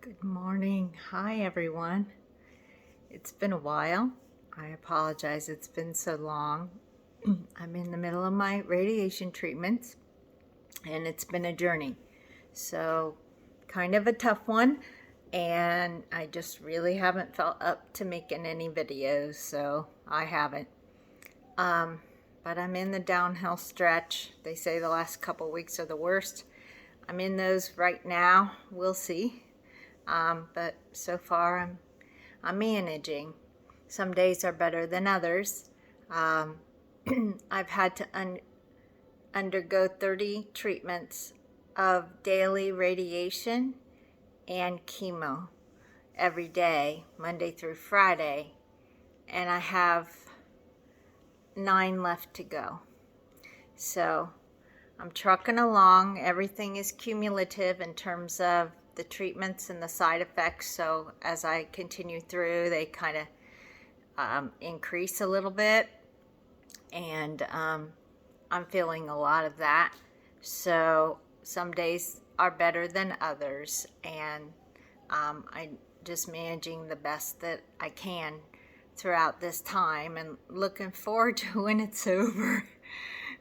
Good morning. Hi, everyone. It's been a while. I apologize. It's been so long. I'm in the middle of my radiation treatments, and it's been a journey. So, kind of a tough one, and I just really haven't felt up to making any videos, so I haven't. But I'm in the downhill stretch. They say the last couple weeks are the worst. I'm in those right now. We'll see. But so far I'm managing. Some days are better than others. Um, I've had to undergo 30 treatments of daily radiation and chemo every day, Monday through Friday, and I have 9 left to go. So I'm trucking along. Everything is cumulative in terms of the treatments and the side effects. So as I continue through, they kind of increase a little bit. And I'm feeling a lot of that. So some days are better than others. And I'm just managing the best that I can throughout this time and looking forward to when it's over,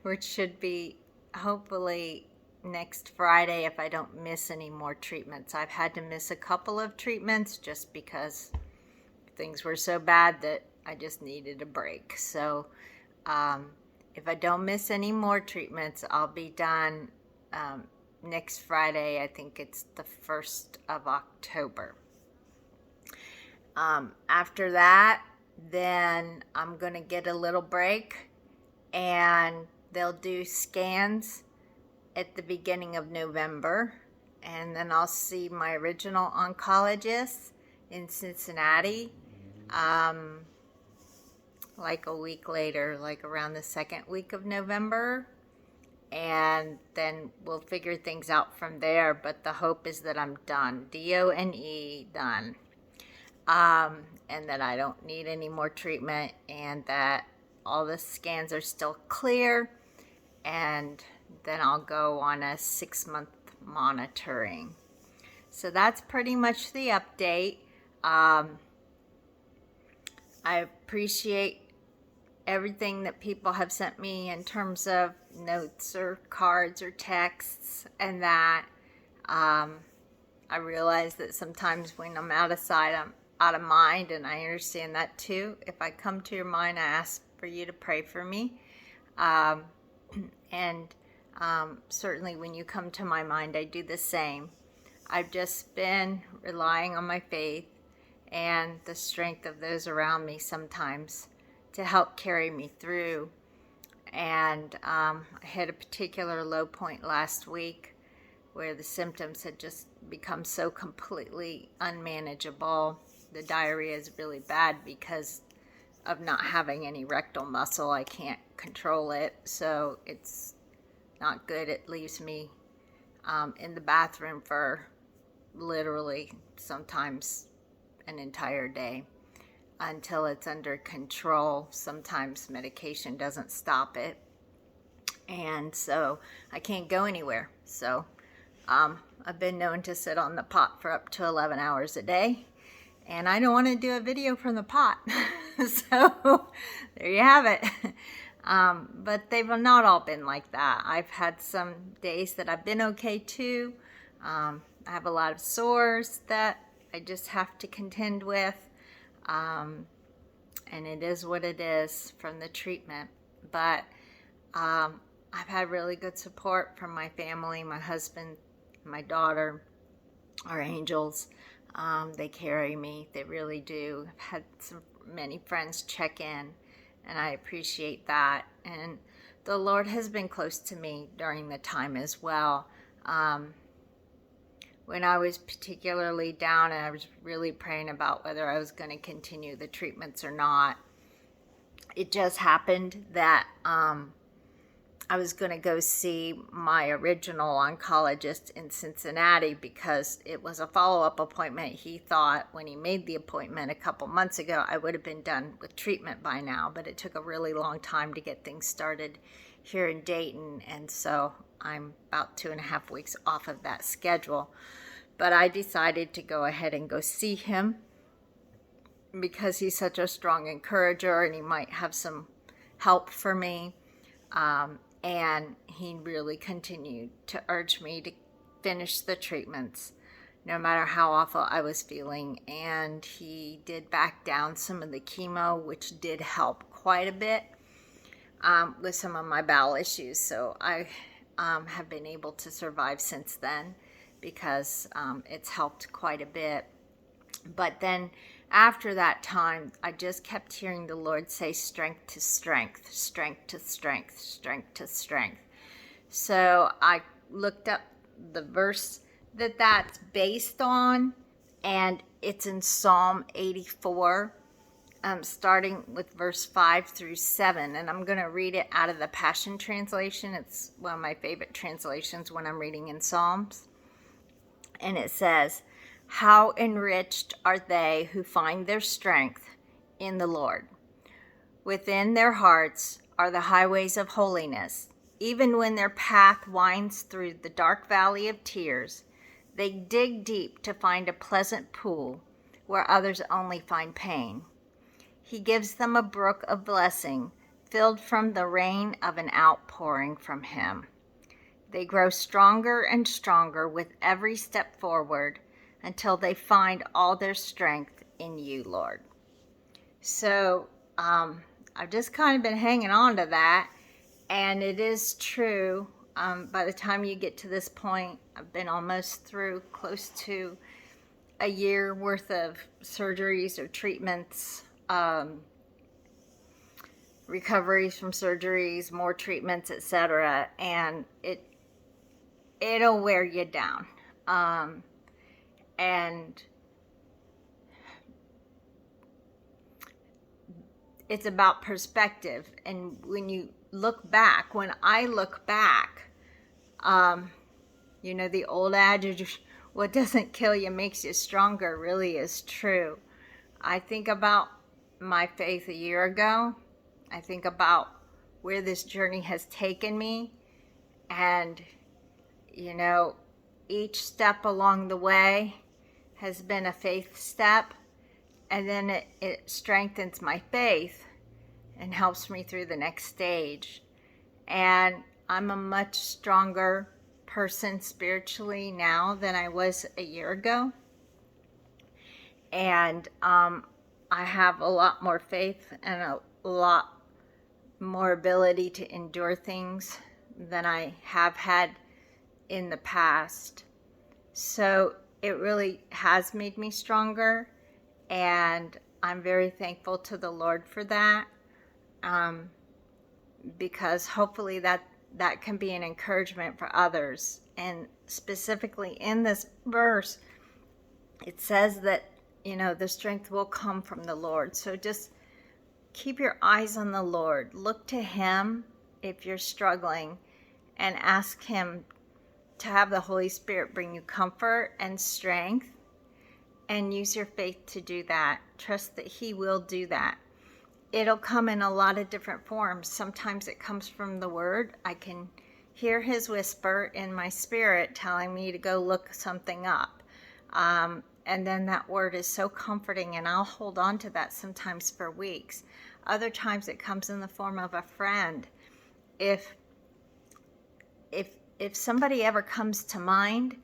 which should be hopefully next Friday if I don't miss any more treatments. I've had to miss a couple of treatments just because things were so bad that I just needed a break. So if I don't miss any more treatments, I'll be done next Friday. I think it's the 1st of October. After that, then I'm going to get a little break, and they'll do scans at the beginning of November, and then I'll see my original oncologist in Cincinnati like a week later, like around the second week of November, and then we'll figure things out from there. But the hope is that I'm done, D-O-N-E, done, and that I don't need any more treatment, and that all the scans are still clear, and then I'll go on a 6-month monitoring. So that's pretty much the update. I appreciate everything that people have sent me in terms of notes or cards or texts, and that I realize that sometimes when I'm out of sight, I'm out of mind, and I understand that too. If I come to your mind, I ask for you to pray for me. And certainly when you come to my mind, I do the same. I've just been relying on my faith and the strength of those around me sometimes to help carry me through. And I had a particular low point last week where the symptoms had just become so completely unmanageable. The diarrhea is really bad because of not having any rectal muscle. I can't control it, so it's not good. It leaves me in the bathroom for literally sometimes an entire day until it's under control. Sometimes medication doesn't stop it, and so I can't go anywhere. So I've been known to sit on the pot for up to 11 hours a day, and I don't want to do a video from the pot. So there you have it. But they've not all been like that. I've had some days that I've been okay too. I have a lot of sores that I just have to contend with. And it is what it is from the treatment. But I've had really good support from my family, my husband, my daughter, our angels. They carry me. They really do. I've had many friends check in, and I appreciate that. And the Lord has been close to me during the time as well. When I was particularly down and I was really praying about whether I was going to continue the treatments or not, it just happened that I was going to go see my original oncologist in Cincinnati because it was a follow-up appointment. He thought when he made the appointment a couple months ago, I would have been done with treatment by now, but it took a really long time to get things started here in Dayton, and so I'm about 2.5 weeks off of that schedule. But I decided to go ahead and go see him because he's such a strong encourager and he might have some help for me. And he really continued to urge me to finish the treatments no matter how awful I was feeling. And he did back down some of the chemo, which did help quite a bit with some of my bowel issues. So I have been able to survive since then because it's helped quite a bit. But then after that time, I just kept hearing the Lord say strength to strength, strength to strength, strength to strength. So I looked up the verse that that's based on, and it's in Psalm 84, starting with verse 5 through 7. And I'm going to read it out of the Passion Translation. It's one of my favorite translations when I'm reading in Psalms. And it says, "How enriched are they who find their strength in the Lord. Within their hearts are the highways of holiness. Even when their path winds through the dark valley of tears, they dig deep to find a pleasant pool where others only find pain. He gives them a brook of blessing, filled from the rain of an outpouring from him. They grow stronger and stronger with every step forward until they find all their strength in you, Lord." So I've just kind of been hanging on to that, and it is true. By the time you get to this point, I've been almost through close to a year worth of surgeries or treatments, recoveries from surgeries, more treatments, etc. And it'll wear you down. And it's about perspective. And when you look back, when I look back, the old adage, what doesn't kill you makes you stronger, really is true. I think about my faith a year ago. I think about where this journey has taken me. And, each step along the way has been a faith step. And then it strengthens my faith and helps me through the next stage. And I'm a much stronger person spiritually now than I was a year ago. And I have a lot more faith and a lot more ability to endure things than I have had in the past. So it really has made me stronger, and I'm very thankful to the Lord for that, because hopefully that can be an encouragement for others. And specifically in this verse, it says that, the strength will come from the Lord. So just keep your eyes on the Lord. Look to him if you're struggling, and ask him to have the Holy Spirit bring you comfort and strength, and use your faith to do that. Trust that he will do that. It'll come in a lot of different forms. Sometimes it comes from the Word. I can hear his whisper in my spirit telling me to go look something up. And then that word is so comforting, and I'll hold on to that sometimes for weeks. Other times it comes in the form of a friend. If somebody ever comes to mind,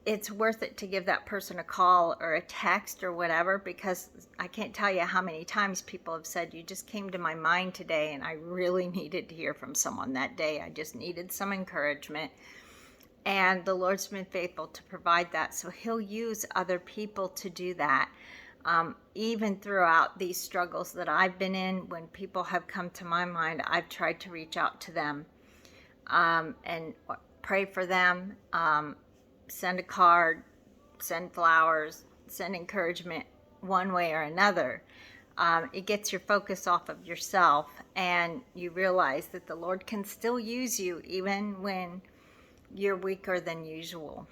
it's worth it to give that person a call or a text or whatever, because I can't tell you how many times people have said, "You just came to my mind today, and I really needed to hear from someone that day. I just needed some encouragement." And the Lord's been faithful to provide that. So he'll use other people to do that. Even throughout these struggles that I've been in, when people have come to my mind, I've tried to reach out to them and pray for them, send a card, send flowers, send encouragement one way or another. It gets your focus off of yourself, and you realize that the Lord can still use you even when you're weaker than usual.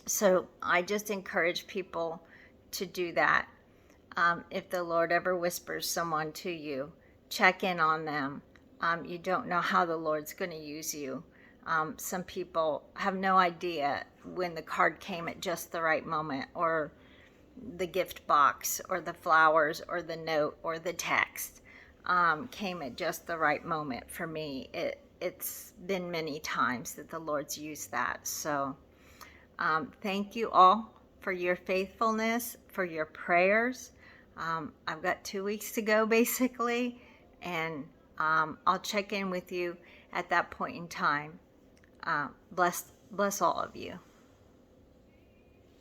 So I just encourage people to do that. If the Lord ever whispers someone to you, check in on them. You don't know how the Lord's going to use you. Some people have no idea when the card came at just the right moment, or the gift box, or the flowers, or the note, or the text came at just the right moment for me. It's been many times that the Lord's used that. So thank you all for your faithfulness, for your prayers. I've got 2 weeks to go basically, and I'll check in with you at that point in time. Bless all of you.